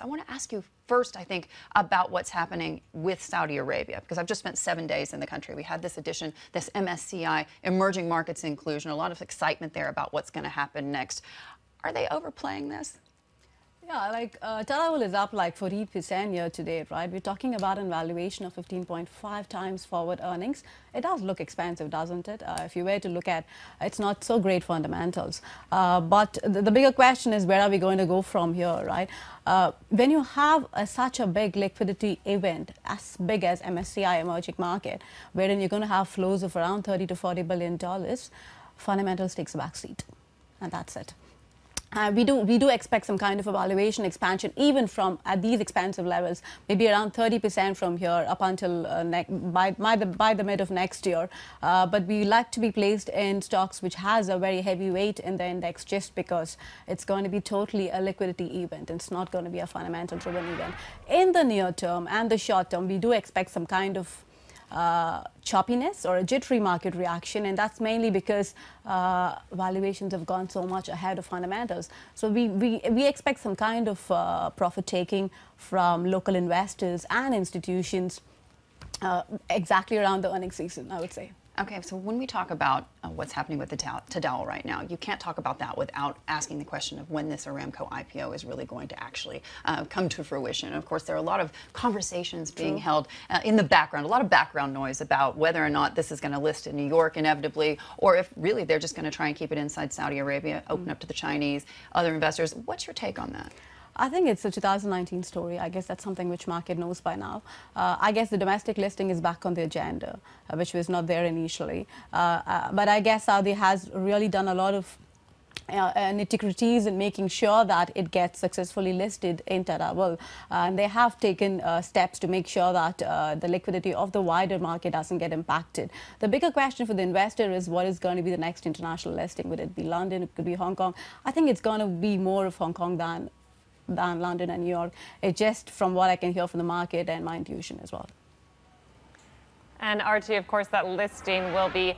I want to ask you first, I think, about what's happening with Saudi Arabia, because I've just spent 7 days in the country. We had this edition, this MSCI Emerging Markets Inclusion, a lot of excitement there about what's going to happen next. Are they overplaying this? Yeah, like Tadawul is up like 40% year to date, right? We're talking about a valuation of 15.5 times forward earnings. It does look expensive, doesn't it? If you were to look at, it's not so great fundamentals. But the bigger question is, where are we going to go from here, right? When you have such a big liquidity event, as big as MSCI Emerging Market, wherein you're going to have flows of around $30 to $40 billion, fundamentals takes a back seat, and that's it. We do expect some kind of a valuation expansion, even from at these expensive levels, maybe around 30% from here up until by the mid of next year. But we like to be placed in stocks which has a very heavy weight in the index, just because it's going to be totally a liquidity event. It's not going to be a fundamental driven event. In the near term and the short term, we do expect some kind of choppiness or a jittery market reaction, and that's mainly because valuations have gone so much ahead of fundamentals. So we expect some kind of profit taking from local investors and institutions exactly around the earnings season, I would say. Okay, so when we talk about what's happening with the Tadawul right now, you can't talk about that without asking the question of when this Aramco IPO is really going to actually come to fruition. And of course, there are a lot of conversations being held in the background, a lot of background noise about whether or not this is going to list in New York inevitably, or if really they're just going to try and keep it inside Saudi Arabia, open up to the Chinese, other investors. What's your take on that? I think it's a 2019 story. I guess that's something which market knows by now. I guess the domestic listing is back on the agenda, which was not there initially. But I guess Saudi has really done a lot of nitty-gritties in making sure that it gets successfully listed in Tadawul. And they have taken steps to make sure that the liquidity of the wider market doesn't get impacted. The bigger question for the investor is, what is going to be the next international listing? Would it be London? It could be Hong Kong. I think it's going to be more of Hong Kong than London and New York. It's just from what I can hear from the market and my intuition as well. And Aarthi, of course, that listing will be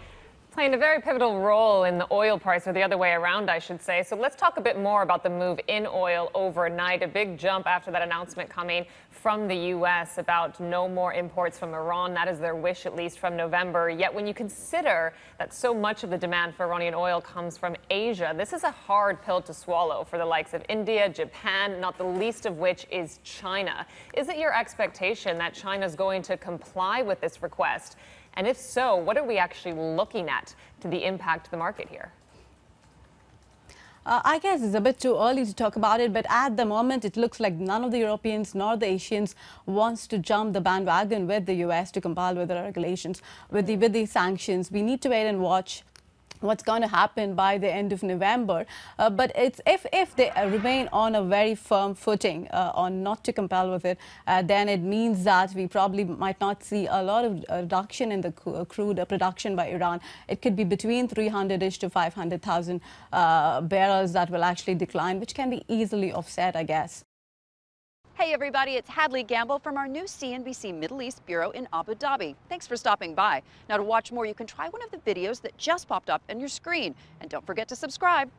playing a very pivotal role in the oil price, or the other way around, I should say. So let's talk a bit more about the move in oil overnight. A big jump after that announcement coming from the U.S. about no more imports from Iran. That is their wish, at least from November. Yet when you consider that so much of the demand for Iranian oil comes from Asia, this is a hard pill to swallow for the likes of India, Japan, not the least of which is China. Is it your expectation that China is going to comply with this request? And if so, what are we actually looking at to the impact of the market here? I guess it's a bit too early to talk about it, but at the moment it looks like none of the Europeans nor the Asians wants to jump the bandwagon with the US to comply with the regulations, with the sanctions. We need to wait and watch what's going to happen by the end of November. But it's if they remain on a very firm footing on not to compel with it, then it means that we probably might not see a lot of reduction in the crude production by Iran. It could be between 300-ish to 500,000 barrels that will actually decline, which can be easily offset, I guess. Hey everybody, it's Hadley Gamble from our new CNBC Middle East Bureau in Abu Dhabi. Thanks for stopping by. Now to watch more, you can try one of the videos that just popped up on your screen. And don't forget to subscribe.